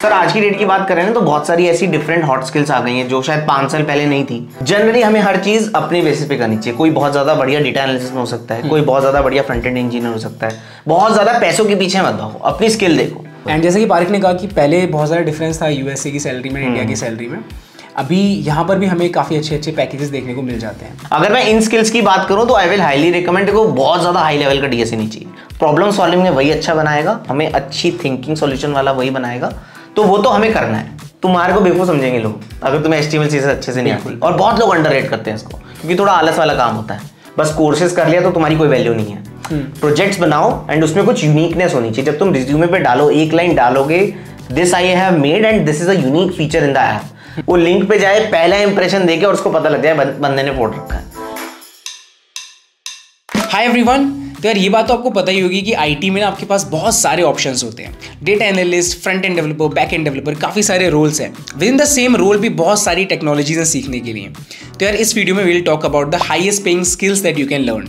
Sir आज की date की बात करें ना तो बहुत सारी ऐसी डिफरेंट हॉट स्किल्स आ गई हैं जो शायद 5 साल पहले नहीं थी। जनरली हमें हर चीज अपने बेसिस पे करनी चाहिए। कोई बहुत ज्यादा बढ़िया डेटा एनालिसिस में हो सकता है, कोई बहुत ज्यादा बढ़िया फ्रंट एंड इंजीनियर हो सकता है। बहुत ज्यादा पैसों के पीछे मत भागो, अपनी स्किल देखो। एंड जैसे कि पारिक ने कहा कि पहले बहुत ज़्यादा डिफरेंस था यूएसए की सैलरी में, इंडिया की सैलरी में। अभी यहाँ पर भी हमें काफ़ी अच्छे अच्छे पैकेजेस देखने को मिल जाते हैं। अगर मैं इन स्किल्स की बात करूँ तो आई विल हाईली रिकमेंड को बहुत ज़्यादा हाई लेवल का डीएसए नहीं चाहिए। प्रॉब्लम सॉल्विंग में वही अच्छा बनाएगा, हमें अच्छी थिंकिंग सॉल्यूशन वाला वही बनाएगा, तो वो तो हमें करना है। तुम्हारे को बेवकूफ समझेंगे लोग अगर तुम्हें HTML CSS अच्छे से नहीं आती। और बहुत लोग अंडररेट करते हैं इसको क्योंकि थोड़ा आलस वाला काम होता है। बस कोर्सेज कर लिया तो तुम्हारी कोई वैल्यू नहीं है। प्रोजेक्ट्स बनाओ एंड उसमें कुछ यूनिकनेस होनी चाहिए। जब तुम रिज्यूमे पे डालो, एक लाइन डालोगे, this I have made and this is a unique feature in the app, वो लिंक पे जाए, पहला इंप्रेशन देके और उसको पता लग जाए बंदे ने फोड़ रखा है। हाय एवरीवन, तो यार ये बात तो आपको पता ही होगी कि आईटी में ना आपके पास बहुत सारे ऑप्शंस होते हैं। Data analyst, front end developer, backend developer, काफ़ी सारे रोल्स हैं। Within the same role भी बहुत सारी टेक्नोलॉजीज हैं सीखने के लिए। तो यार इस वीडियो में will talk about the highest paying skills that you can learn.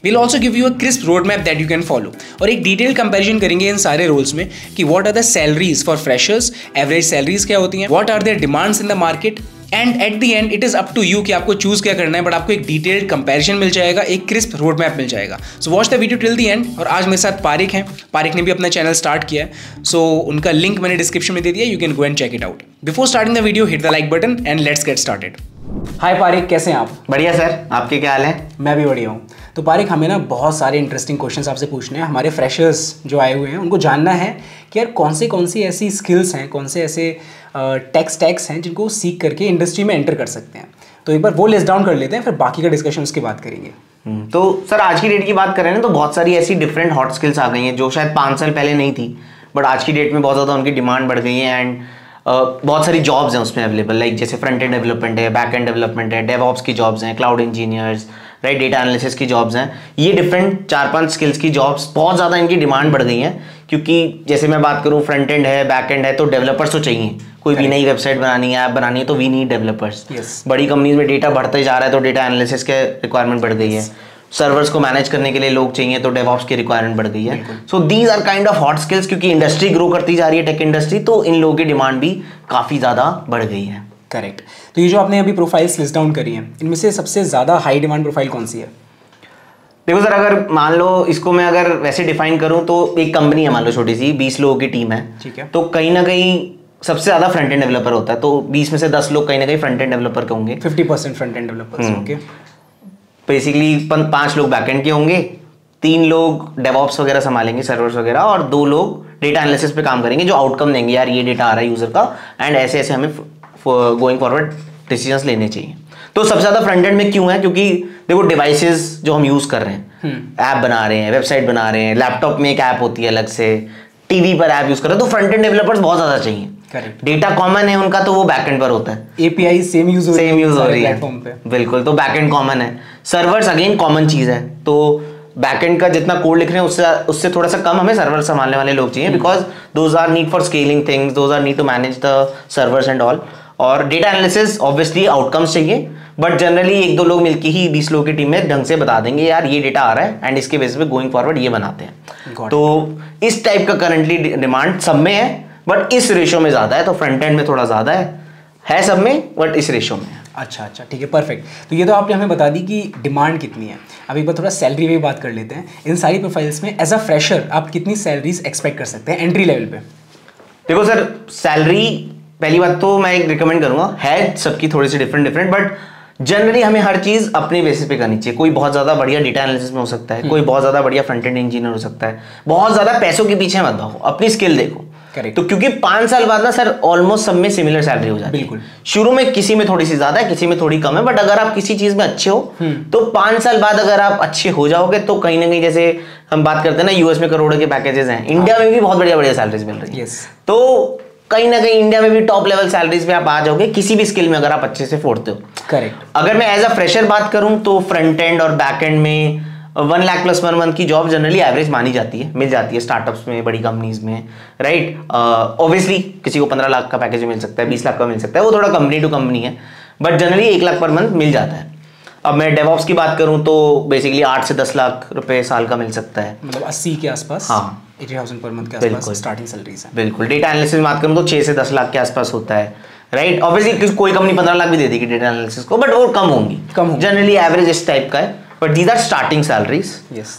We'll also give you a crisp roadmap that you can follow और एक डिटेल कंपैरिजन करेंगे इन सारे रोल्स में कि what are the salaries for freshers, average salaries क्या होती हैं, what are their demands in the market, and at the end it is up to you कि आपको चूज क्या करना है। बट आपको एक डिटेल्ड कंपैरिजन मिल जाएगा, एक क्रिस्प रोड मैप मिल जाएगा। So watch the video till the end. और आज मेरे साथ पारिक हैं। पारिक ने भी अपना चैनल स्टार्ट किया है, सो उनका लिंक मैंने डिस्क्रिप्शन में दे दिया, you can go and check it out. Before starting the video hit the like button and let's get started. Hi Pareek, कैसे हैं आप? बढ़िया सर, आपके क्या हाल है? मैं भी बढ़िया हूँ। तो पारिक, हमें ना बहुत सारे इंटरेस्टिंग क्वेश्चंस आपसे पूछने हैं। हमारे फ्रेशर्स जो आए हुए हैं उनको जानना है कि यार कौन सी ऐसी स्किल्स हैं, कौन से ऐसे टेक स्टैक्स हैं जिनको सीख करके इंडस्ट्री में एंटर कर सकते हैं। तो एक बार वो लिस्ट डाउन कर लेते हैं, फिर बाकी का डिस्कशन उसके बाद करेंगे। तो सर आज की डेट की बात करें ना तो बहुत सारी ऐसी डिफरेंट हॉट स्किल्स आ गई हैं जो शायद 5 साल पहले नहीं थी, बट आज की डेट में बहुत ज़्यादा उनकी डिमांड बढ़ गई है। एंड बहुत सारी जॉब्स हैं उसमें अवेलेबल, लाइक जैसे फ्रंट एंड डेवलपमेंट है, बैक एंड डेवलपमेंट है, डेवऑप्स की जॉब्स हैं, cloud engineers, right, data analysis की जॉब्स हैं। ये डिफरेंट 4-5 स्किल्स की जॉब्स बहुत ज़्यादा इनकी डिमांड बढ़ गई हैं क्योंकि जैसे मैं बात करूँ फ्रंट एंड है, बैक एंड है, तो डेवलपर्स तो चाहिए। कोई भी नई वेबसाइट बनानी है, ऐप बनानी है, तो वी नीड डेवलपर्स। बड़ी कंपनीज में डेटा बढ़ते जा रहा है तो डेटा एनालिसिस के रिक्वायरमेंट बढ़ गई है। सर्वर्स को मैनेज करने के लिए लोग चाहिए तो डेवऑप्स की रिक्वायरमेंट बढ़ गई है। So these are kind of hot skills क्योंकि इंडस्ट्री ग्रो करती जा रही है, टेक इंडस्ट्री, तो इन लोगों की डिमांड भी काफ़ी ज़्यादा बढ़ गई है। करेक्ट। तो ये जो आपने अभी प्रोफाइल्स लिस्ट डाउन करी हैं, इनमें से सबसे ज़्यादा हाई डिमांड प्रोफाइल कौन सी है? देखो सर, अगर मान लो इसको मैं अगर वैसे डिफाइन करूं तो एक कंपनी है, मान लो छोटी सी 20 लोगों की टीम है, ठीक है, तो कहीं ना कहीं सबसे ज्यादा फ्रंट एंड डेवलपर होता है, तो 20 में से 10 लोग कहीं ना कहीं फ्रंट एंड डेवलपर के होंगे। 50% front end developers. Okay. Basically 5 लोग बैकएंड के होंगे, 3 लोग डेवऑप्स वगैरह संभालेंगे, सर्वर्स वगैरह, और 2 लोग डेटा एनालिसिस पे काम करेंगे जो आउटकम देंगे, यार ये डेटा आ रहा है यूजर का एंड ऐसे ऐसे हमें गोइंग फॉरवर्ड डिसीजंस लेने चाहिए। तो सबसे ज्यादा फ्रंट एंड में क्यों है? क्योंकि देखो डिवाइसेस जो हम यूज कर रहे हैं, ऐप बना रहे हैं, वेबसाइट बना रहे हैं, लैपटॉप में एक ऐप होती है अलग से, टीवी पर ऐप यूज कर रहे हैं, तो फ्रंट एंड डेवलपर्स बहुत ज्यादा चाहिए। करेक्ट। डेटा कॉमन है उनका तो वो बैकएंड पर होता है, एपीआई सेम यूज हो रही है प्लेटफॉर्म पे, बिल्कुल, तो बैकएंड कॉमन है। सर्वर्स अगेन कॉमन चीज है, तो बैकएंड का जितना कोड लिख रहे हैं उससे थोड़ा सा कम हमें सर्वर संभालने वाले लोग चाहिए, because those are need for scaling things, those are need to manage the servers and all. और डेटा एनालिसिस ऑब्वियसली आउटकम्स चाहिए, बट जनरली 1-2 लोग मिलकर ही 20 लोगों की टीम में ढंग से बता देंगे यार ये डेटा आ रहा है एंड इसके बेसिस पे गोइंग फॉरवर्ड ये बनाते हैं। तो इस टाइप का करंटली डिमांड सब में है, बट इस रेशियो में ज्यादा है, तो फ्रंट एंड में थोड़ा ज्यादा है सब में, बट इस रेशियो में है। अच्छा, ठीक है, परफेक्ट। तो ये तो आपने हमें बता दी कि डिमांड कितनी है। अब एक बार थोड़ा सैलरी में बात कर लेते हैं। इन सारी प्रोफाइल्स में एज अ फ्रेशर आप कितनी सैलरीज एक्सपेक्ट कर सकते हैं एंट्री लेवल पे? देखो सर, सैलरी पहली बात तो मैं एक रिकमेंड करूंगा, है सबकी थोड़ी सी डिफरेंट, बट जनरली हमें हर चीज अपने बेसिस पे करनी चाहिए। कोई बहुत ज्यादा बढ़िया डेटा एनालिसिस में हो सकता है, कोई बहुत ज्यादा बढ़िया फ्रंट एंड इंजीनियर हो सकता है। बहुत ज्यादा पैसों के पीछे मत भागो, अपनी स्किल देखो। तो क्योंकि 5 साल बाद ना सर ऑलमोस्ट सब में सिमिलर सैलरी हो जाती है। बिल्कुल। शुरू में किसी में थोड़ी सी ज्यादा है, किसी में थोड़ी कम है, बट अगर आप किसी चीज में अच्छे हो तो 5 साल बाद अगर आप अच्छे हो जाओगे तो कहीं ना कहीं, जैसे हम बात करते हैं ना यूएस में करोड़ों के पैकेजेस हैं, इंडिया में भी बहुत बढ़िया सैलरीज मिल रही है। तो कहीं ना कहीं इंडिया में भी टॉप लेवल सैलरीज पे आप आ जाओगे किसी भी स्किल में अगर आप अच्छे से फोड़ते हो। करेक्ट। अगर मैं एज अ फ्रेशर बात करूं तो फ्रंट एंड और बैक एंड में 1 लाख प्लस पर मंथ की जॉब जनरली एवरेज मानी जाती है, मिल जाती है स्टार्टअप्स में, बड़ी कंपनीज में, राइट। ऑब्वियसली किसी को 15 लाख का पैकेज मिल सकता है, 20 लाख का मिल सकता है, वो थोड़ा कंपनी टू कंपनी है, but generally 1 lakh per month मिल जाता है। अब मैं डेवऑप्स की बात करूं तो बेसिकली 8 से 10 लाख रुपए साल का मिल सकता है, मतलब 80 के आसपास। हाँ, 80,000 पर मंथ के आसपास स्टार्टिंग सैलरीज है। बिल्कुल, डेटा एनालिसिस बात करूँ तो 6 से 10 लाख के आसपास होता है, राइट। ऑब्वियसली कोई कंपनी 15 लाख भी दे देगी डेटा एनालिसिस को, बट वो कम होंगी, जनरली एवरेज इस टाइप का है, but these are starting salaries.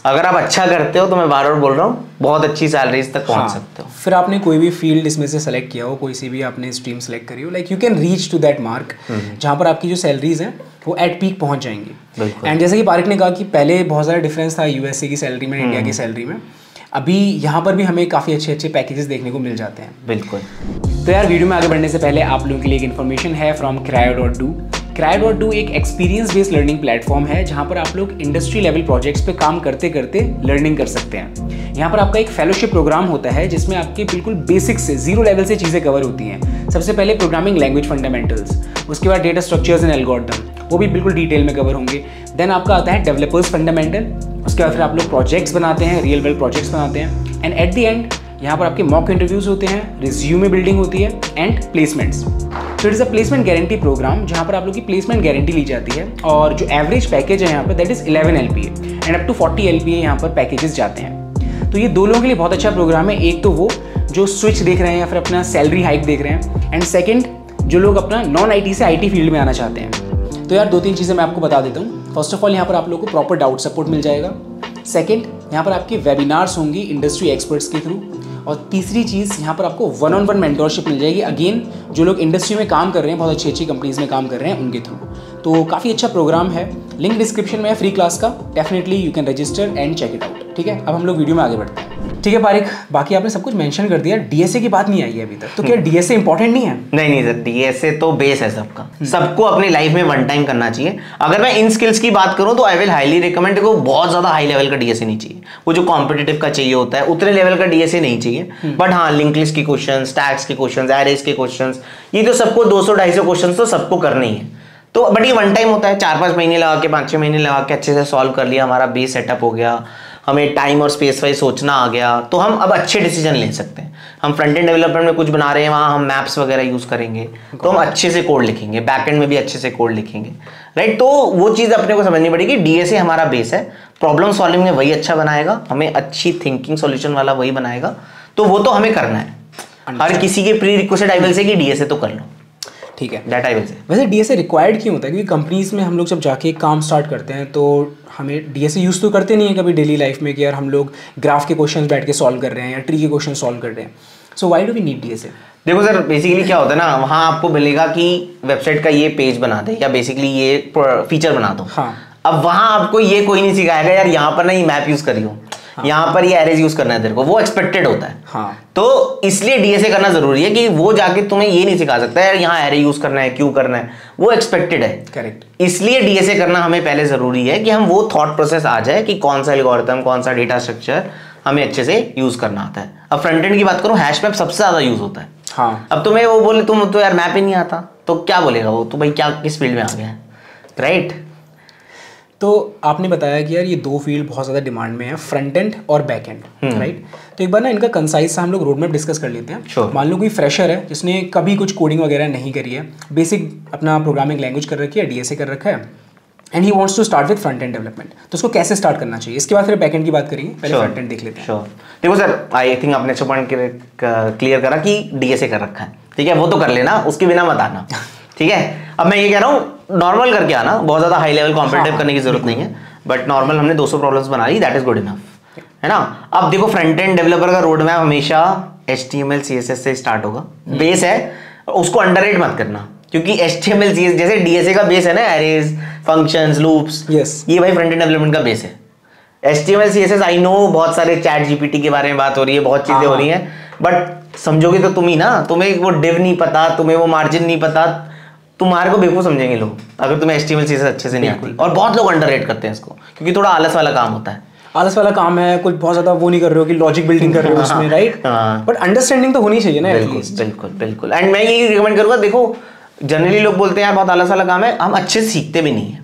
अगर आप अच्छा करते हो तो मैं बार बार बोल रहा हूँ बहुत अच्छी सैलरीज तक पहुंच सकते हो। फिर आपने कोई भी फील्ड इसमें से सेलेक्ट किया हो, कोई सी भी आपने स्ट्रीम सेलेक्ट करी हो, like you can reach to that mark जहाँ पर आपकी जो सैलरीज हैं वो एट पीक पहुंच जाएंगी। एंड जैसे कि पारिक ने कहा कि पहले बहुत ज़्यादा डिफरेंस था यूएसए की सैलरी में इंडिया की सैलरी में, अभी यहाँ पर भी हमें काफ़ी अच्छे अच्छे पैकेजेस देखने को मिल जाते हैं। बिल्कुल। तो यार वीडियो में आगे बढ़ने से पहले आप लोगों के लिए एक इन्फॉर्मेशन है फ्रॉम Cryo.do। Cryo.do एक एक्सपीरियंस बेस्ड लर्निंग प्लेटफॉर्म है जहाँ पर आप लोग इंडस्ट्री लेवल प्रोजेक्ट्स पे काम करते करते लर्निंग कर सकते हैं। यहाँ पर आपका एक फेलोशिप प्रोग्राम होता है जिसमें आपके बिल्कुल बेसिक से जीरो लेवल से चीज़ें कवर होती हैं। सबसे पहले प्रोग्रामिंग लैंग्वेज फंडामेंटल्स, उसके बाद डेटा स्ट्रक्चर्स एंड एल्गोरिथम, वो भी बिल्कुल डिटेल में कवर होंगे। देन आपका आता है डेवलपर्स फंडामेंटल, उसके बाद फिर आप लोग प्रोजेक्ट्स बनाते हैं, रियल वर्ल्ड प्रोजेक्ट्स बनाते हैं, एंड एट द एंड यहाँ पर आपके मॉक इंटरव्यूज होते हैं, रिज्यूमे बिल्डिंग होती है and placements. So it is a placement guarantee programme जहाँ पर आप लोग की प्लेसमेंट गारंटी ली जाती है, और जो एवरेज पैकेज है यहाँ पर that is 11 LPA and up to 40 LPA यहाँ पर पैकेजेस जाते हैं। तो ये दो लोगों के लिए बहुत अच्छा प्रोग्राम है, एक तो वो जो स्विच देख रहे हैं या फिर अपना सैलरी हाइक देख रहे हैं, एंड सेकेंड जो लोग अपना नॉन IT से IT फील्ड में आना चाहते हैं। तो यार 2-3 चीज़ें मैं आपको बता देता हूँ। फर्स्ट ऑफ ऑल यहाँ पर आप लोग को प्रॉपर डाउट सपोर्ट मिल जाएगा। सेकंड, यहाँ पर आपके वेबिनार्स होंगी इंडस्ट्री एक्सपर्ट्स के थ्रू। और तीसरी चीज़, यहाँ पर आपको 1-on-1 मेंटोरशिप मिल जाएगी, अगेन जो लोग इंडस्ट्री में काम कर रहे हैं, बहुत अच्छी अच्छी कंपनीज में काम कर रहे हैं उनके थ्रू। तो काफ़ी अच्छा प्रोग्राम है, लिंक डिस्क्रिप्शन में है फ्री क्लास का, definitely you can register and check it out. ठीक है, अब हम लोग वीडियो में आगे बढ़ते हैं। ठीक है पारिक, बाकी आपने सब कुछ मेंशन कर दिया, DSA की बात नहीं आई है अभी तक, तो क्या DSA इंपॉर्टेंट नहीं है? नहीं सर, DSA तो बेस है सबका, सबको अपनी लाइफ में वन टाइम करना चाहिए। अगर मैं इन स्किल्स की बात करूं तो आई विल हाईली रिकमेंड को, बहुत ज्यादा हाई लेवल का DSA नहीं चाहिए, वो जो कॉम्पिटिटिव का चाहिए होता है उतने लेवल का DSA नहीं चाहिए। बट हाँ, लिंक लिस्ट के क्वेश्चन, टैग्स के क्वेश्चन, एरेज के क्वेश्चन, ये तो सबको 200-250 क्वेश्चन तो सबको करने ही है। तो बट ये वन टाइम होता है, 4-5 महीने लगा के, 5-6 महीने लगा के अच्छे से सॉल्व कर लिया, हमारा बेस सेटअप हो गया, हमें टाइम और स्पेस वाइज सोचना आ गया, तो हम अब अच्छे डिसीजन ले सकते हैं। हम फ्रंट एंड डेवलपमेंट में कुछ बना रहे हैं, वहाँ हम मैप्स वगैरह यूज करेंगे तो हम अच्छे से कोड लिखेंगे, बैकएंड में भी अच्छे से कोड लिखेंगे, राइट। तो वो चीज़ अपने को समझनी पड़ेगी। DSA हमारा बेस है, प्रॉब्लम सॉल्विंग में वही अच्छा बनाएगा, हमें अच्छी थिंकिंग सॉल्यूशन वाला वही बनाएगा, तो वो तो हमें करना है। हर किसी के pre request I will say कि DSA तो कर लो। ठीक है, दैट आई विल से। वैसे DSA रिक्वायर्ड क्यों होता है? क्योंकि कंपनीज में हम लोग जब जाके काम स्टार्ट करते हैं तो हमें DSA यूज़ तो करते नहीं है कभी डेली लाइफ में कि यार हम लोग ग्राफ के क्वेश्चंस बैठ के सॉल्व कर रहे हैं या ट्री के क्वेश्चन सॉल्व कर रहे हैं। So why do we need DSA? देखो सर, बेसिकली क्या होता है ना, वहाँ आपको मिलेगा कि वेबसाइट का ये पेज बना दे या बेसिकली ये फीचर बना दो। हाँ। अब वहाँ आपको ये कोई नहीं सिखाएगा यार यहाँ पर ना ये मैप यूज करियो, यहाँ पर ये एरेज यूज करना है तेरे को, वो एक्सपेक्टेड होता है। हाँ। तो इसलिए DSA करना जरूरी है कि वो जाके तुम्हें ये नहीं सिखा सकता यार यहाँ एरे यूज करना है, क्यों करना है, वो एक्सपेक्टेड है। करेक्ट। इसलिए DSA करना हमें पहले जरूरी है कि हम वो थॉट प्रोसेस आ जाए कि कौन सा एल्गोरिथम, कौन सा डेटा स्ट्रक्चर हमें अच्छे से यूज करना आता है। अब फ्रंट एंड की बात करूँ, हैश मैप सबसे ज्यादा यूज होता है। हाँ। अब तुम्हें वो बोले तुम तो यार मैप ही नहीं आता, तो क्या बोलेगा वो, तो भाई क्या किस फील्ड में आ गया है, राइट। तो आपने बताया कि यार ये दो फील्ड बहुत ज़्यादा डिमांड में है, फ्रंट एंड और बैक एंड, राइट। तो एक बार ना इनका कंसाइज सा हम लोग रोड मैप डिस्कस कर लेते हैं। Sure. मान लो कोई फ्रेशर है जिसने कभी कुछ कोडिंग वगैरह नहीं करी है, बेसिक अपना प्रोग्रामिंग लैंग्वेज कर रखी है, DSA कर रखा है, and he wants to start with front end development, तो उसको कैसे स्टार्ट करना चाहिए? इसके बाद फिर बैक एंड की बात करेंगे, पहले फ्रंट एंड देख लेते हैं। देखो सर, आई थिंक आपने अच्छा पॉइंट क्लियर करा कि DSA कर रखा है, ठीक है, वो तो कर लेना, उसके बिना मत आना, ठीक है। अब मैं ये कह रहा हूँ नॉर्मल करके आना, बहुत ज्यादा हाई लेवल कॉम्पिटिटिव करने की जरूरत नहीं है, बट नॉर्मल हमने 200 प्रॉब्लम्स बना ली, दैट इज गुड इनफ, है ना। अब देखो फ्रंट एंड डेवलपर का रोड मैप हमेशा HTML CSS से स्टार्ट होगा, बेस है, उसको अंडररेट मत करना, क्योंकि HTML CSS जैसे DSA का बेस है ना, एरेज, फंक्शंस, लूप्स, ये भाई फ्रंट एंड डेवलपमेंट का बेस है। HTML CSS आई नो बहुत सारे चैट GPT के बारे में बात हो रही है, बहुत चीजें हो रही हैं, बट समझोगे तो तुम ही ना, तुम्हें वो डिव नहीं पता, तुम्हें वो मार्जिन नहीं पता, तुम्हारे को बेवकूफ समझेंगे लोग अगर तुम्हें HTML CSS अच्छे से नहीं आती। और बहुत लोग अंडररेट करते हैं इसको, क्योंकि थोड़ा आलस वाला काम होता है। आलस वाला काम है, कुछ बहुत ज्यादा वो नहीं कर रहे हो कि लॉजिक बिल्डिंग कर रहे हो उसमें, राइट। बट अंडरस्टैंडिंग तो होनी चाहिए ना। बिल्कुल। एंड मैं यही रिकमेंड करूंगा, देखो जनरली लोग बोलते हैं यार बहुत आलस वाला काम है, हम अच्छे से सीखते भी नहीं है।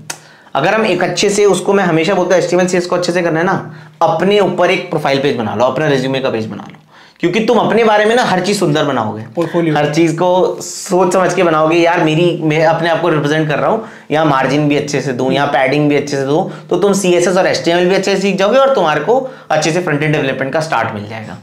अगर हम एक अच्छे से उसको, मैं हमेशा बोलता हूँ HTML CSS को अच्छे से करना है ना, अपने ऊपर एक प्रोफाइल पेज बना लो, अपना रिज्यूमे का पेज बना लो, क्योंकि तुम अपने बारे में ना हर चीज सुंदर बनाओगे, पोर्टफोलियो, हर चीज को सोच समझ के बनाओगे। यार मैं अपने आप को रिप्रेजेंट कर रहा हूँ, यहाँ मार्जिन भी अच्छे से दूं, यहाँ पैडिंग भी अच्छे से दूं, तो तुम CSS और HTML भी अच्छे से सीख जाओगे और तुम्हारे को अच्छे से फ्रंट एंड डेवलपमेंट का स्टार्ट मिल जाएगा।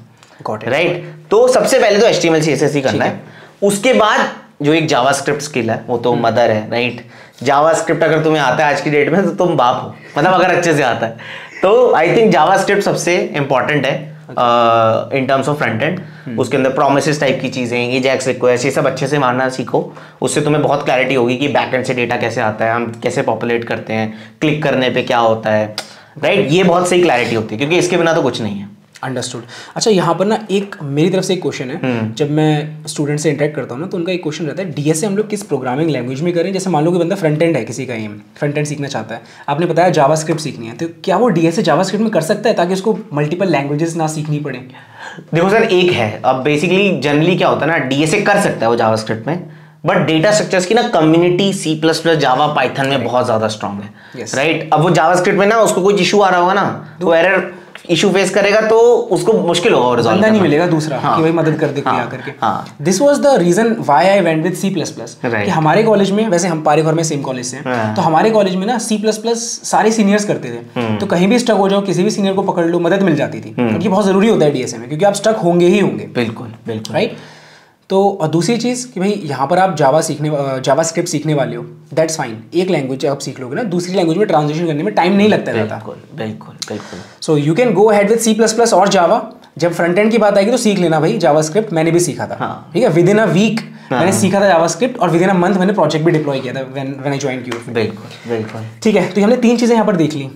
राइट, तो सबसे पहले तो HTML CSS ही करना है। उसके बाद जो एक जावास्क्रिप्ट स्किल है वो तो मदर है। राइट, जावास्क्रिप्ट अगर तुम्हें आता है आज की डेट में तो तुम बाप हो, मतलब अगर अच्छे से आता है तो आई थिंक जावास्क्रिप्ट सबसे इंपॉर्टेंट है in terms of front end. उसके अंदर प्रोमिसेस टाइप की चीजें, एजेक्स रिक्वेस्ट, ये सब अच्छे से मारना सीखो। उससे तुम्हें बहुत क्लैरिटी होगी कि बैकएंड से डेटा कैसे आता है, हम कैसे पॉपुलेट करते हैं, क्लिक करने पे क्या होता है। राइट, ये बहुत सही क्लैरिटी होती है क्योंकि इसके बिना तो कुछ नहीं है। अंडरस्टूड। अच्छा, यहाँ पर ना एक मेरी तरफ से एक क्वेश्चन है। जब मैं स्टूडेंट से इंटरेक्ट करता हूँ ना तो उनका एक क्वेश्चन रहता है, डीएसए हम लोग किस प्रोग्रामिंग लैंग्वेज में करें? जैसे मान लो कि बंदा फ्रंट एंड है, किसी का एम फ्रंट एंड सीखना चाहता है, आपने बताया जावास्क्रिप्ट सीखनी है, तो क्या वो डीएसए जावास्क्रिप्ट में कर सकता है ताकि उसको मल्टीपल लैंग्वेजेस ना सीखनी पड़े? देखो सर, एक है, अब बेसिकली जनरली क्या होता है ना, डीएसए कर सकता है वो जावास्क्रिप्ट में, बट डेटा स्ट्रक्चर्स की ना कम्युनिटी C++, जावा, पाइथन में बहुत ज्यादा स्ट्रांग है। राइट, अब वो जावास्क्रिप्ट में ना उसको कोई इशू आ रहा होगा ना, तो एरर इशू फेस करेगा तो उसको मुश्किल होगा रिजॉल्व करना, नहीं मिलेगा दूसरा कि भाई मदद कर दे कोई आकर के। This was the reason why I went with C++, कि हमारे कॉलेज में, वैसे हम पारिक और मैं सेम कॉलेज से हैं, तो हमारे कॉलेज में ना C++ सारे सीनियर्स करते थे, तो कहीं भी स्टक हो जाओ किसी भी सीनियर को पकड़ लो, मदद मिल जाती थी, क्योंकि बहुत जरूरी होता है डीएसए में, क्योंकि आप स्टक होंगे ही होंगे। बिल्कुल बिल्कुल, राइट। तो और दूसरी चीज़ कि भाई यहाँ पर आप जावास्क्रिप्ट सीखने वाले हो, दैट्स फाइन, एक लैंग्वेज आप सीख लोगे ना, दूसरी लैंग्वेज में ट्रांजिशन करने में टाइम नहीं लगता रहता। बिल्कुल बिल्कुल। So you can go ahead with C++ और जावा। जब फ्रंट एंड की बात आएगी तो सीख लेना भाई, जावास्क्रिप्ट मैंने भी सीखा था, ठीक है, विद इन अ वीक मैंने सीखा था जावास्क्रिप्ट, और विद इन अ मंथ मैंने प्रोजेक्ट भी डिप्लॉय किया था व्हेन आई जॉइंड क्यू। बिल्कुल बिल्कुल, ठीक है। तो हमने 3 चीज़ें यहाँ पर देख ली,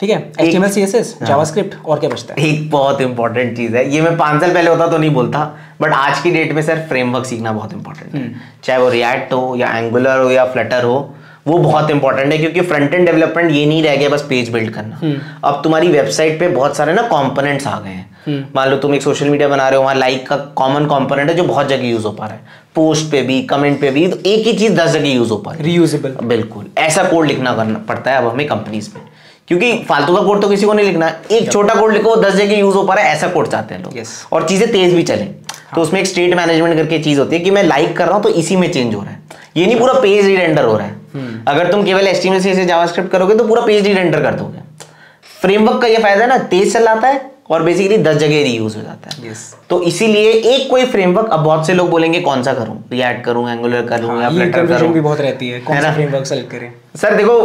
ठीक है, HTML CSS, जावास्क्रिप्ट, और क्या बचता है? एक बहुत इंपॉर्टेंट चीज है, ये मैं 5 साल पहले होता तो नहीं बोलता, बट आज की डेट में सर फ्रेमवर्क सीखना बहुत इंपॉर्टेंट है। चाहे वो रिएक्ट हो या एंगुलर हो या फ्लटर हो, वो बहुत इंपॉर्टेंट है, क्योंकि फ्रंट एंड डेवलपमेंट ये नहीं रह गया बस पेज बिल्ड करना। अब तुम्हारी वेबसाइट पे बहुत सारे ना कंपोनेंट्स आ गए हैं। मान लो तुम एक सोशल मीडिया बना रहे हो, वहाँ लाइक का कॉमन कंपोनेंट है जो बहुत जगह यूज हो पा रहा है, पोस्ट पे भी, कमेंट पे भी, तो एक ही चीज 10 जगह यूज हो पा रही है, रीयूजेबल। बिल्कुल, ऐसा कोड लिखना करना पड़ता है अब हमें कंपनीज में, क्योंकि फालतू का कोड तो किसी को नहीं लिखना है, एक छोटा कोड लिखो 10 जगह यूज हो पा रहा है, ऐसा कोड चाहते हैं लोग। और चीजें तेज भी चले, तो उसमें एक स्टेट मैनेजमेंट करके चीज होती है कि मैं लाइक कर रहा हूं तो इसी में चेंज हो रहा है, ये नहीं पूरा पेज रीरेंडर हो रहा है। अगर तुम केवल HTML से जावास्क्रिप्ट करोगे तो पूरा पेज रीरेंडर कर दोगे। फ्रेमवर्क का ये फायदा है ना, तेज चलाता है और बेसिकली 10 जगह रीयूज हो जाता है। तो इसीलिए एक कोई फ्रेमवर्क, अब बहुत से लोग बोलेंगे कौन सा करूं, रिएक्ट करूं, एंगुलर करूं या फ्लटर करूं, भी बहुत रहती है, कौन सा फ्रेमवर्क सेलेक्ट करें। सर देखो,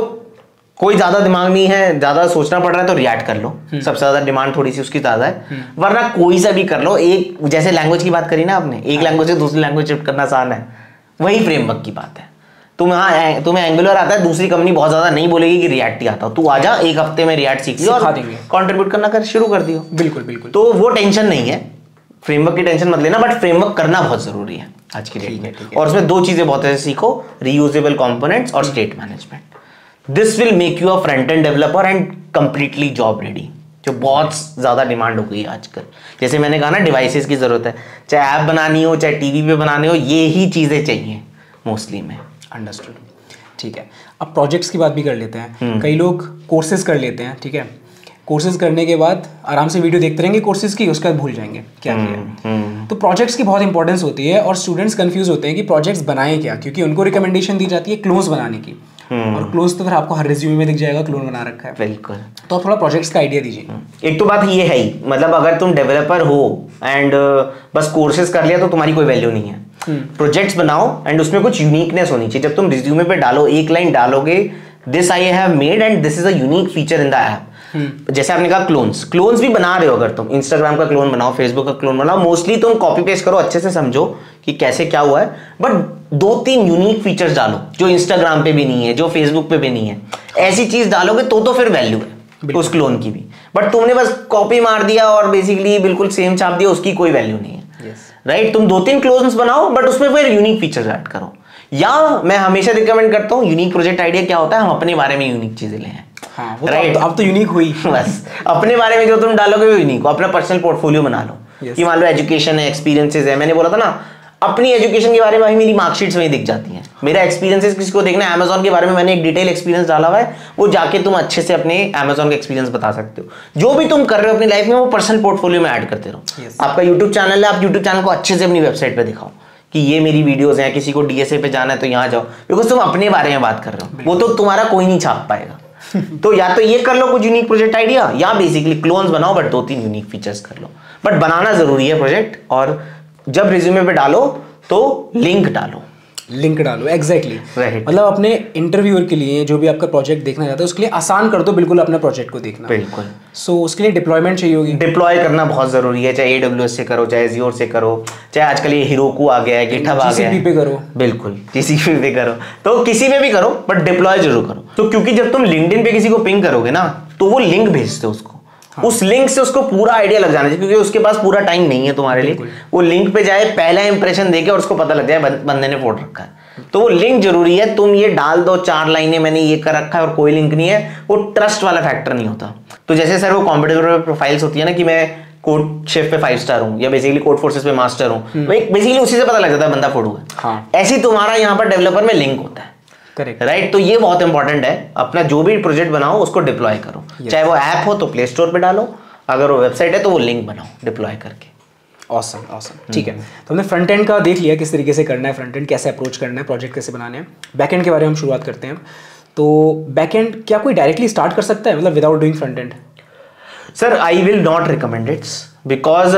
कोई ज्यादा दिमाग नहीं है, ज्यादा सोचना पड़ रहा है तो रिएक्ट कर लो, सबसे ज्यादा डिमांड थोड़ी सी उसकी ज्यादा है, वरना कोई सा भी कर लो। एक जैसे लैंग्वेज की बात करी ना आपने, एक लैंग्वेज से दूसरी लैंग्वेज शिफ्ट करना आसान है, वही फ्रेमवर्क की बात है। तुम्हें एंगुलर आता है, दूसरी कंपनी बहुत ज्यादा नहीं बोलेगी कि रिएक्ट ही आता, तू आजा, एक हफ्ते में रिएक्ट सीख लियो और कंट्रीब्यूट करना शुरू कर दियो। बिल्कुल बिल्कुल, तो वो टेंशन नहीं है, फ्रेमवर्क की टेंशन मत लेना, बट फ्रेमवर्क करना बहुत जरूरी है आज की डेट में। और उसमें 2 चीजें बहुत ऐसे सीखो, रीयूजेबल कंपोनेंट्स और state management. This will make you a front end developer and completely job ready, जो बहुत ज्यादा डिमांड हो गई है आजकल। जैसे मैंने कहा ना, डिवाइसेस की जरूरत है, चाहे ऐप बनानी हो चाहे टीवी पे बनानी हो, ये ही चीजें चाहिए मोस्टली में। अंडरस्टूड, ठीक है। अब प्रोजेक्ट्स की बात भी कर लेते हैं। कई लोग कोर्सेज कर लेते हैं, ठीक है, कोर्सेज करने के बाद आराम से वीडियो देखते रहेंगे कोर्सेज की, उसके बाद भूल जाएंगे क्या किया। तो प्रोजेक्ट्स की बहुत इंपॉर्टेंस होती है, और स्टूडेंट्स कंफ्यूज होते हैं कि प्रोजेक्ट्स बनाएं क्या, क्योंकि उनको रिकमेंडेशन दी जाती है क्लोज बनाने की, और क्लोज तो फिर आपको हर रिज्यूमे में दिख जाएगा क्लोन बना रखा है। बिल्कुल, तो आप थोड़ा प्रोजेक्ट्स का आइडिया दीजिए। एक तो बात ये है ही, मतलब अगर तुम डेवलपर हो एंड बस कोर्सेज कर लिया तो तुम्हारी कोई वैल्यू नहीं है। प्रोजेक्ट्स बनाओ एंड उसमें कुछ यूनिकनेस होनी चाहिए। जब तुम रिज्यूमे पे डालो, एक लाइन डालोगे, this I have made and this is a unique feature in the app. जैसे आपने कहा क्लोन्स भी बना रहे हो, अगर तुम इंस्टाग्राम का क्लोन बनाओ, फेसबुक का क्लोन बनाओ, मोस्टली तुम कॉपी पेस्ट करो, अच्छे से समझो कि कैसे क्या हुआ है, बट 2-3 यूनिक फीचर्स डालो जो इंस्टाग्राम पे भी नहीं है, जो फेसबुक पे भी नहीं है, ऐसी चीज डालोगे तो फिर वैल्यू है उस क्लोन की भी। बट तुमने बस कॉपी मार दिया और बेसिकली बिल्कुल सेम छाप दिया, उसकी कोई वैल्यू नहीं है। राइट, तुम 2-3 क्लोन्स बनाओ बट उसमें फिर यूनिक फीचर्स ऐड करो। या मैं हमेशा रिकमेंड करता हूँ, यूनिक प्रोजेक्ट आइडिया क्या होता है, हम अपने बारे में यूनिक चीजें ले आए। हाँ, राइट, अब तो यूनिक हुई बस अपने बारे में जो तुम डालोगे वो यूनिक हो, अपना पर्सनल पोर्टफोलियो बना लो। कि मान लो एजुकेशन है, एक्सपीरियंसेस है, मैंने बोला था ना, अपनी एजुकेशन के बारे में मेरी मार्कशीट्स वहीं दिख जाती हैं। मेरा एक्सपीरियंस किसी को देखना है, Amazon के बारे में मैंने एक डिटेल एक्सपीरियंस डाला हुआ है, वो जाके तुम अच्छे से अपने Amazon का एक्सपीरियंस बता सकते हो। जो भी तुम कर रहे हो अपनी लाइफ में वो पर्सनल पोर्टफोलियो में ऐड करते रहो। आपका यूट्यूब चैनल है, आप यूट्यूब चैनल को अच्छे से अपनी वेबसाइट पे दिखाओ कि ये मेरी वीडियोस हैं, किसी को डीएसए पे जाना है तो यहाँ जाओ, बिकॉज तुम अपने बारे में बात कर रहे हो, वो तो तुम्हारा कोई नहीं छाप पाएगा। तो या तो ये कर लो कुछ यूनिक प्रोजेक्ट आइडिया, या बेसिकली क्लोन्स बनाओ बट 2-3 यूनिक फीचर्स कर लो, बट बनाना जरूरी है प्रोजेक्ट। और जब रिज्यूमे पे डालो तो लिंक डालो, एग्जैक्टली मतलब अपने इंटरव्यूअर के लिए जो भी आपका प्रोजेक्ट देखना चाहता है उसके लिए आसान कर दो बिल्कुल अपना प्रोजेक्ट को देखना। बिल्कुल। सो उसके लिए डिप्लॉयमेंट चाहिए होगी, डिप्लॉय करना बहुत जरूरी है, चाहे AWS से करो, चाहे Azure से करो, चाहे आजकल ये Heroku आ गया है, GitHub आ गया है, GCP पे करो, बिल्कुल GCP पे करो, तो किसी में भी करो बट डिप्लॉय जरूर करो। तो क्योंकि जब तुम लिंक्डइन पे किसी को पिंग करोगे ना तो वो लिंक भेजते हो उसको, उस लिंक से उसको पूरा आइडिया लग जाना चाहिए, क्योंकि उसके पास पूरा टाइम नहीं है तुम्हारे लिए, वो लिंक पे जाए, पहला इंप्रेशन देके और उसको पता लग जाए बंदे ने फोटो रखा है, तो वो लिंक जरूरी है। तुम ये डाल दो 4 लाइनें मैंने ये कर रखा है और कोई लिंक नहीं है, वो ट्रस्ट वाला फैक्टर नहीं होता। तो जैसे सर वो कॉम्पिटिटिव प्रोफाइल्स होती है ना कि मैं कोड शेफ पे 5 स्टार हूँ या बेसिकली कोड फोर्सेस पे मास्टर हूँ, बेसिकली उसी से पता लग जाता है बंदा फोटो है। हाँ। ऐसी तुम्हारा यहाँ पर डेवलपर में लिंक होता है, करेक्ट, राइट। तो ये बहुत इंपॉर्टेंट है, अपना जो भी प्रोजेक्ट बनाओ उसको डिप्लॉय करो, चाहे वो ऐप हो तो प्ले स्टोर पे डालो, अगर वो वेबसाइट है तो वो लिंक बनाओ डिप्लॉय करके। ऑसम ठीक है। तो हमने फ्रंट एंड का देख लिया किस तरीके से करना है, फ्रंट एंड कैसे अप्रोच करना है, प्रोजेक्ट कैसे बनाने हैं। बैक एंड के बारे में हम शुरुआत करते हैं। तो बैक एंड क्या कोई डायरेक्टली स्टार्ट कर सकता है मतलब without doing front end? Sir I will not recommend it's, because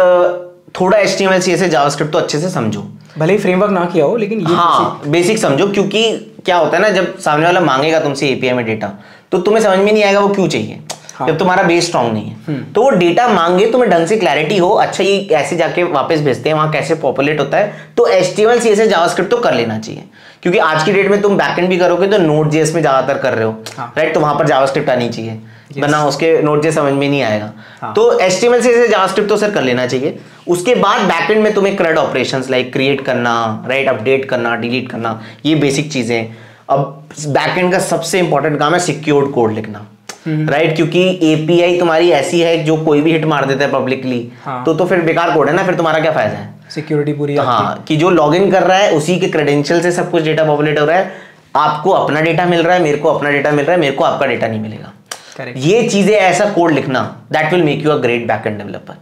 थोड़ा HTML CSS जावास्क्रिप्ट तो अच्छे से समझो, भले ही फ्रेमवर्क ना किया हो लेकिन ये हाँ बेसिक समझो। क्योंकि क्या होता है ना, जब सामने वाला मांगेगा तुमसे API में डेटा तो तुम्हें समझ में नहीं आएगा वो क्यों चाहिए। हाँ। जब तुम्हारा बेस स्ट्रांग नहीं है तो वो डेटा मांगे, तुम्हें ढंग से क्लैरिटी हो, अच्छा ये कैसे जाके वापस भेजते हैं, वहां कैसे पॉपुलेट होता है, तो HTML CSS जावास्क्रिप्ट तो कर लेना चाहिए। क्योंकि आज की डेट में तुम बैकएंड भी करोगे तो Node.js में ज्यादातर कर रहे हो, राइट, तो वहां पर जावास्क्रिप्ट आनी चाहिए, वरना उसके Node.js समझ में नहीं आएगा। हाँ। तो HTML CSS जावास्क्रिप्ट तो सर कर लेना चाहिए। उसके बाद बैकएंड में तुम्हें CRUD ऑपरेशंस लाइक क्रिएट करना, राइट, अपडेट करना, डिलीट करना, ये बेसिक चीजें। अब बैकएंड का सबसे इंपॉर्टेंट काम है सिक्योर्ड कोड लिखना, राइट, क्योंकि API तुम्हारी ऐसी है जो कोई भी हिट मार देता है पब्लिकली। हाँ। तो फिर बेकार कोड है ना, फिर तुम्हारा क्या फायदा है, सिक्योरिटी पूरी। हाँ, कि जो लॉगिन कर रहा है उसी के क्रेडेंशियल से सब कुछ डेटा पॉपुलेट हो रहा है, आपको अपना डेटा मिल रहा है, मेरे को अपना डेटा मिल रहा है, मेरे को आपका डेटा नहीं मिलेगा। Correct. ये चीजें ऐसा कोड लिखना that will make you a great backend developer,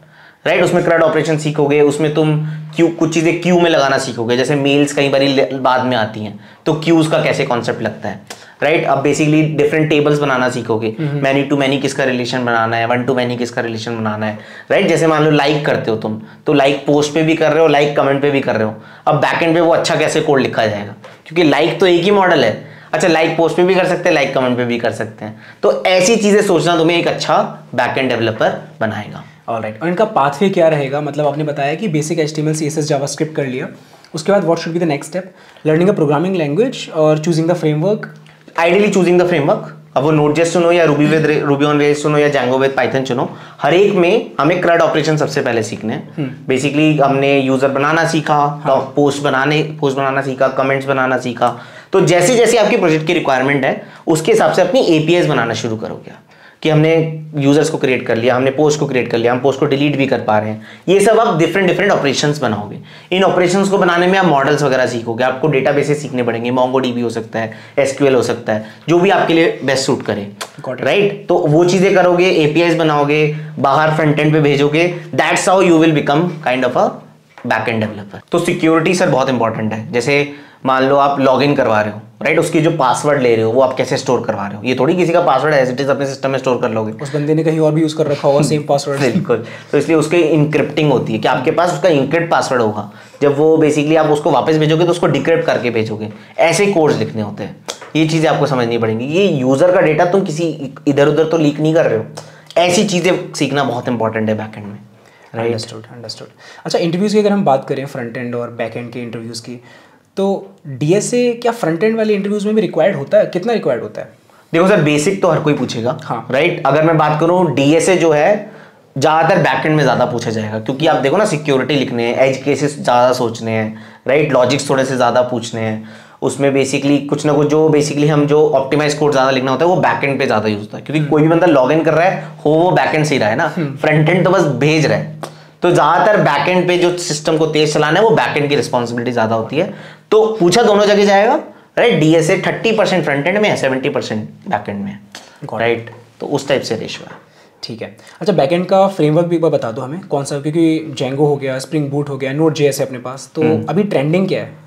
right. उसमें CRUD ऑपरेशन सीखोगे, उसमें तुम कुछ चीजें क्यू में लगाना सीखोगे, जैसे मेल्स कई बार बाद में आती हैं तो क्यूज का कैसे कॉन्सेप्ट लगता है, राइट। अब बेसिकली डिफरेंट टेबल्स बनाना सीखोगे, मैनी टू मैनी किसका रिलेशन बनाना है, वन टू मैनी किसका रिलेशन बनाना है, राइट। जैसे मान लो लाइक करते हो तुम, तो लाइक पोस्ट पे भी कर रहे हो, लाइक कमेंट पे भी कर रहे हो, अब बैकएंड पे वो अच्छा कैसे कोड लिखा जाएगा, क्योंकि लाइक तो एक ही मॉडल है, अच्छा लाइक पोस्ट पे भी कर सकते हैं, लाइक कमेंट पे भी कर सकते हैं। तो ऐसी चीजें सोचना तुम्हें एक अच्छा बैकएंड डेवलपर बनाएगा। ऑलराइट, और इनका पाथवे क्या रहेगा? मतलब आपने बताया कि बेसिक HTML CSS जावास्क्रिप्ट कर लिया, उसके बाद what should be the next step? Learning a programming language और choosing the framework? Ideally choosing the framework. अब वो Node.js चुनो या रूबी ऑन रेल्स चुनो या Django विद पाइथन चुनो, हर एक में हमें CRUD ऑपरेशन सबसे पहले सीखने हैं। बेसिकली हमने यूजर बनाना सीखा, पोस्ट बनाना सीखा, कमेंट्स बनाना सीखा। तो जैसे जैसे आपकी प्रोजेक्ट की रिक्वायरमेंट है उसके हिसाब से अपनी APIs बनाना शुरू करोगे, कि हमने यूजर्स को क्रिएट कर लिया, हमने पोस्ट को क्रिएट कर लिया, हम पोस्ट को डिलीट भी कर पा रहे हैं, ये सब आप डिफरेंट ऑपरेशंस बनाओगे। इन ऑपरेशंस को बनाने में आप मॉडल्स वगैरह सीखोगे, आपको डेटाबेसेस सीखने पड़ेंगे, MongoDB हो सकता है, SQL हो सकता है, जो भी आपके लिए बेस्ट सूट करे, राइट। तो वो चीजें करोगे, APIs बनाओगे, बाहर फ्रंट एंड पे भेजोगे, that's how you will become kind of a backend developer. तो सिक्योरिटी सर बहुत इंपॉर्टेंट है। जैसे मान लो आप लॉगिन करवा रहे हो, राइट, उसकी जो पासवर्ड ले रहे हो वो आप कैसे स्टोर करवा रहे हो, ये थोड़ी किसी का पासवर्ड एज इट इज अपने सिस्टम में स्टोर कर लोगे, उस बंदे ने कहीं और भी यूज कर रखा होगा सेम पासवर्ड। बिल्कुल, तो इसलिए उसके इंक्रिप्टिंग होती है कि आपके पास उसका इंक्रिप्ट पासवर्ड होगा, जब वो बेसिकली आप उसको वापस भेजोगे तो उसको डिक्रिप्ट करके भेजोगे, ऐसे कोड्स लिखने होते हैं। ये चीजें आपको समझनी पड़ेंगी, ये यूजर का डेटा तुम किसी इधर उधर तो लीक नहीं कर रहे हो, ऐसी चीजें सीखना बहुत इंपॉर्टेंट है बैकएंड में, राइट। अंडरस्टूड। अच्छा, इंटरव्यूज की अगर हम बात करें फ्रंट एंड और बैक एंड के इंटरव्यूज की, तो DSA क्या फ्रंट एंड वाले इंटरव्यूज में भी रिक्वायर्ड होता है? कितना रिक्वायर्ड होता है? देखो सर, बेसिक तो हर कोई पूछेगा, हाँ, राइट। अगर मैं बात करूं DSA जो है ज्यादातर बैकएंड में ज्यादा पूछा जाएगा, क्योंकि आप देखो ना सिक्योरिटी लिखने हैं, एज केसेस ज्यादा सोचने हैं, राइट, लॉजिक्स थोड़े से ज्यादा पूछने हैं, उसमें बेसिकली कुछ ना कुछ जो बेसिकली हम जो ऑप्टिमाइज कोड ज्यादा लिखना होता है वो बैकएंड पे ज्यादा यूज होता है, क्योंकि कोई भी बंदा लॉग इन कर रहा है हो वो बैकएंड से ही रहा है ना, फ्रंट एंड तो बस भेज रहा है। तो ज्यादातर बैकएंड पे जो सिस्टम को तेज चलाना है वो बैकएंड की रिस्पॉन्सिबिलिटी ज्यादा होती है। तो पूछा दोनों जगह जाएगा, राइट। डीएसए 30% फ्रंट एंड में है, 70% बैक एंड में, राइट। तो उस टाइप से रेशो है। ठीक है। अच्छा, बैकएंड का फ्रेमवर्क भी एक बार बता दो हमें कौन सा, क्योंकि जेंगो हो गया, स्प्रिंग बूट हो गया, नोड जेएस है अपने पास, तो अभी ट्रेंडिंग क्या है?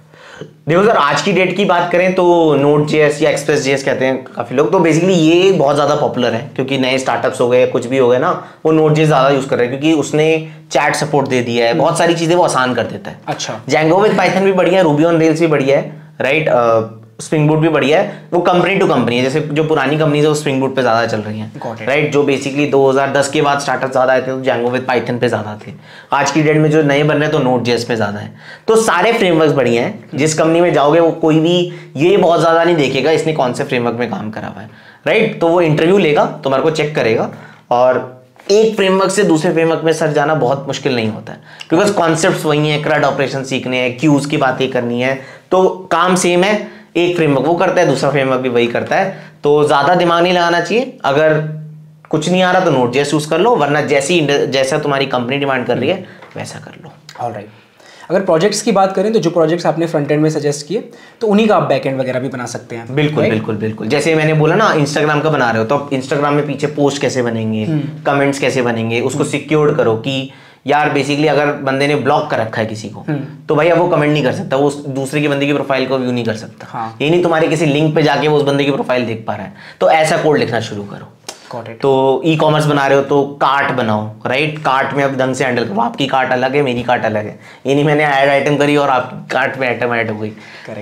देखो सर, आज की डेट की बात करें तो नोड जेएस या एक्सप्रेस जेएस कहते हैं काफी लोग, तो बेसिकली ये बहुत ज्यादा पॉपुलर है क्योंकि नए स्टार्टअप्स हो गए, कुछ भी हो गए ना, वो नोड जेएस ज्यादा यूज कर रहे हैं क्योंकि उसने चैट सपोर्ट दे दिया है, बहुत सारी चीजें वो आसान कर देता है। अच्छा। जेंगो विद पाइथन भी बढ़िया है, रूबी ऑन रेल्स भी बढ़िया है, राइट। स्प्रिंग बूट भी बढ़िया है। वो कंपनी टू कंपनी है, जैसे जो पुरानी कंपनीज है वो स्प्रिंग बूट पे ज्यादा चल रही हैं, राइट। जो बेसिकली 2010 के बाद स्टार्टअप ज्यादा आए थे तो जेंगो विद पाइथन पे ज्यादा थे। आज की डेट में जो नए बन रहे हैं तो नोड जेएस पे ज्यादा है। तो सारे फ्रेमवर्क्स बढ़िया हैं, जिस कंपनी में जाओगे वो कोई भी ये बहुत ज्यादा नहीं देखेगा इसने कौन से फ्रेमवर्क में काम करा हुआ है, राइट। तो वो इंटरव्यू लेगा, तुम्हारे को चेक करेगा, और एक फ्रेमवर्क से दूसरे फ्रेमवर्क में सर जाना बहुत मुश्किल नहीं होता है बिकॉज कॉन्सेप्ट्स वही है, क्रड ऑपरेशन सीखने हैं, क्यूज की बातें करनी है, तो काम सेम है। एक फ्रेमवर्क वो करता है, दूसरा फ्रेमवर्क भी वही करता है, तो ज्यादा दिमाग नहीं लगाना चाहिए। अगर कुछ नहीं आ रहा तो नोड जेएस यूज कर लो, वरना जैसा तुम्हारी कंपनी डिमांड कर रही है वैसा कर लो। ऑलराइट। अगर प्रोजेक्ट्स की बात करें तो जो प्रोजेक्ट्स आपने फ्रंट एंड में सजेस्ट किए तो उन्हीं का आप बैक एंड वगैरह भी बना सकते हैं। बिल्कुल बिल्कुल बिल्कुल। जैसे मैंने बोला ना, इंस्टाग्राम का बना रहे हो तो इंस्टाग्राम में पीछे पोस्ट कैसे बनेंगे, कमेंट्स कैसे बनेंगे, उसको सिक्योर करो कि यार बेसिकली अगर बंदे ने ब्लॉक कर रखा है किसी को तो भाई अब वो कमेंट नहीं कर सकता, वो दूसरे की बंदे की प्रोफाइल को व्यू नहीं कर सकता। हाँ। ये नहीं तुम्हारे किसी लिंक पे जाके वो उस बंदे की प्रोफाइल देख पा रहा है, तो ऐसा कोड लिखना शुरू करो। तो ई कॉमर्स बना रहे हो तो कार्ट बनाओ, राइट। कार्ट में अब ढंग से हैंडल करो, आपकी कार्ट अलग है, मेरी कार्ट अलग है, ये नहीं मैंने ऐड आइटम करी और आपकी कार्ट में आइटम ऐड हो गई।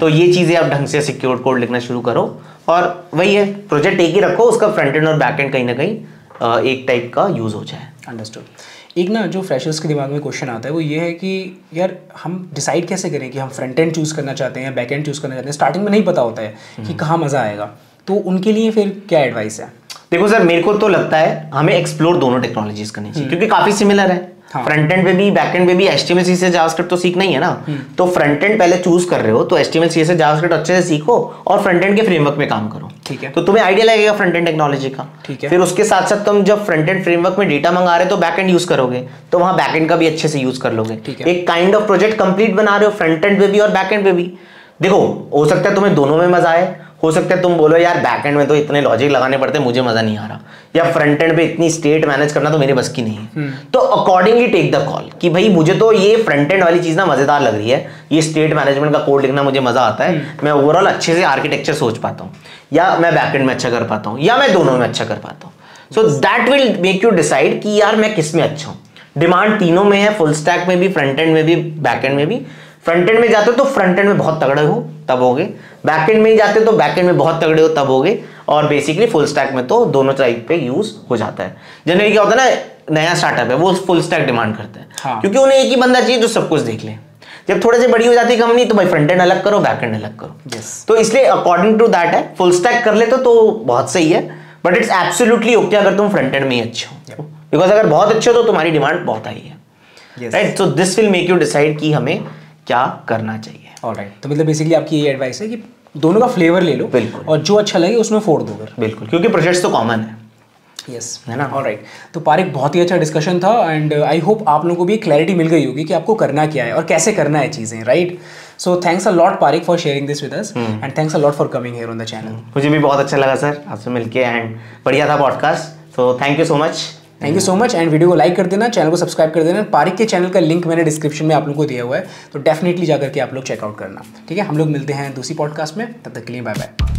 तो ये चीजें आप ढंग से सिक्योर कोड लिखना शुरू करो, और वही है, प्रोजेक्ट एक ही रखो, उसका फ्रंट एंड और बैक एंड कहीं ना कहीं एक टाइप का यूज हो जाए। अंडरस्टूड। एक ना जो फ्रेशर्स के दिमाग में क्वेश्चन आता है वो ये है कि यार हम डिसाइड कैसे करें कि हम फ्रंट एंड चूज़ करना चाहते हैं या बैक एंड चूज़ करना चाहते हैं, स्टार्टिंग में नहीं पता होता है कि कहाँ मज़ा आएगा, तो उनके लिए फिर क्या एडवाइस है? देखो सर, मेरे को तो लगता है हमें एक्सप्लोर दोनों टेक्नोलॉजीज करनी चाहिए क्योंकि काफी सिमिलर है। हाँ। फ्रंट एंड पे भी बैक एंड पे भी HTML CSS जावास्क्रिप्ट तो सीखना ही है ना। तो फ्रंट एंड पहले चूज कर रहे हो तो HTML CSS जावास्क्रिप्ट अच्छे से सीखो और फ्रंट एंड के फ्रेमवर्क में काम करो। ठीक है। तो तुम्हें आइडिया लगेगा फ्रंट एंड टेक्नोलॉजी का। ठीक है। फिर उसके साथ साथ तुम जब फ्रंट एंड फ्रेमवर्क में डेटा मंगा रहे हो तो बैक एंड यूज करोगे, तो वहां बैक एंड का भी अच्छे से यूज कर लोगे। एक काइंड ऑफ प्रोजेक्ट कंप्लीट बना रहे हो फ्रंट एंड पे भी और बैक एंड पे भी। देखो, हो सकता है तुम्हें दोनों में मजा आए, हो सकता है तुम बोलो यार बैक एंड में तो इतने लॉजिक लगाने पड़ते हैं, मुझे मजा नहीं आ रहा, या फ्रंट एंड पे इतनी स्टेट मैनेज करना तो मेरे बस की नहीं है। तो अकॉर्डिंगली टेक द कॉल कि भाई मुझे तो ये फ्रंट एंड वाली चीज ना मजेदार लग रही है, ये स्टेट मैनेजमेंट का कोड लिखना मुझे मजा आता है, मैं ओवरऑल अच्छे से आर्किटेक्चर सोच पाता हूँ, या मैं बैक एंड में अच्छा कर पाता हूँ, या मैं दोनों में अच्छा कर पाता हूँ। So that will make you decide कि यार मैं किस में अच्छा हूँ। डिमांड तीनों में है, फुल स्टैक में भी, फ्रंट एंड में भी, बैक एंड में भी। फ्रंट एंड में जाते हो तो फ्रंट एंड में बहुत तगड़े हो तब होगे, बैक एंड में ही जाते हो तो बैक एंड में बहुत तगड़े हो तब होगे, और बेसिकली फुल स्टैक में तो दोनों टाइप पे यूज हो जाता है। जनरली क्या होता है ना, नया स्टार्टअप है वो फुल स्टैक डिमांड करते हैं। हाँ। क्योंकि उन्हें एक ही बंदा चाहिए जो सब कुछ देख ले। जब थोड़े से बड़ी हो जाती है कंपनी तो भाई फ्रंट एंड अलग करो, बैक एंड अलग करो। तो इसलिए अकॉर्डिंग टू दैट है, फुल स्टैक कर लेते तो बहुत सही है, बट इट्स एब्सोल्युटली ओके अगर तुम फ्रंट एंड में ही अच्छे हो, बिकॉज अगर बहुत अच्छे हो तो तुम्हारी डिमांड बहुत हाई है, right. So this will make you decide कि हमें क्या करना चाहिए। ऑलराइट। तो मतलब बेसिकली आपकी ये एडवाइस है कि दोनों का फ्लेवर ले लो, बिल्कुल, और जो अच्छा लगे उसमें फोड़ दो फिर। बिल्कुल, क्योंकि प्रोजेक्ट्स तो कॉमन है। यस, है ना। ऑलराइट। तो पारिक, बहुत ही अच्छा डिस्कशन था एंड आई होप आप लोगों को भी क्लैरिटी मिल गई होगी कि आपको करना क्या है और कैसे करना है चीज़ें, right. So thanks a lot Parik for sharing this with us and thanks a lot for coming here on the channel. मुझे भी बहुत अच्छा लगा सर आपसे मिलके एंड बढ़िया था podcast, so thank you so much. Thank you so much and video को लाइक कर देना, चैनल को सब्सक्राइब कर देना। पारिक के चैनल का लिंक मैंने डिस्क्रिप्शन में आप लोगों को दिया हुआ है, तो डेफिनेटली जाकर के आप लोग चेकआउट करना। ठीक है, हम लोग मिलते हैं दूसरी पॉडकास्ट में, तब तक के लिए बाय बाय।